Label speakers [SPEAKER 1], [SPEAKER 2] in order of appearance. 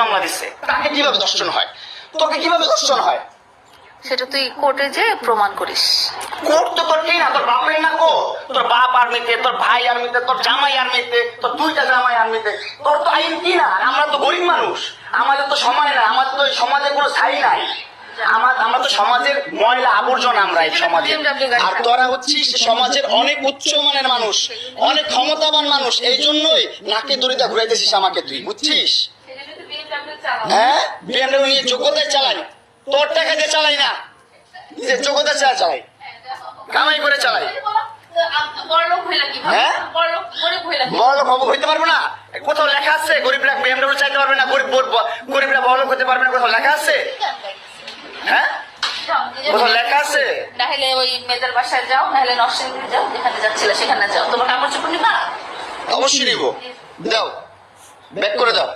[SPEAKER 1] মামলা দিচ্ছে, তাকে কিভাবে ধর্ষণ হয়? তোকে কিভাবে ধর্ষণ হয়?
[SPEAKER 2] সেটা তুই কোর্টে যে প্রমাণ করিস।
[SPEAKER 1] কোর্ট তো তোর কি না, তোর বাপের না কো? তোর বাপ আর্মিতে, তোর ভাই আর্মিতে, তোর জামাই আর্মিতে, তোর দুইটা জামাই আর্মিতে, তোর তো আইন কি না? আমরা তো গরিব মানুষ, আমাদের তো সময় না, আমাদের তো সমাজে কোনো ছাই নাই, আমরা তো সমাজের ময়লা আবর্জনা, আমরা এই সমাজে। আর তোরা হচ্ছিস সমাজের অনেক উচ্চ মানের মানুষ, অনেক ক্ষমতাবান মানুষ, এই জন্যই নাকে দড়িটা ঘুরাইতেছিস আমাকে, তুই বুঝছিস? হ্যাঁ, বিএমডব্লিউ নিয়ে যোগ্যতায় চালাই, তোর টাকা দিয়ে চালাই না, নিজের যোগ্যতা চালাই, কামাই করে চালাই। হ্যাঁ, বড়লোক হইতে পারবো না? কোথাও লেখা আছে গরিবরা বিএমডব্লিউ চাইতে পারবে না, গরিবরা বড়লোক হতে পারবে না? কোথাও লেখা আছে? হ্যাঁ, কোথাও লেখা আছে?
[SPEAKER 2] নাহলে ওই মেয়েদের বাসায় যাও, নাহলে নরসিংদী যাও, যেখানে যাচ্ছিলে সেখানে যাও। তোমার কাপড় চোপড় নিবা?
[SPEAKER 1] অবশ্যই নিবো, দাও, ব্যাক করে দাও।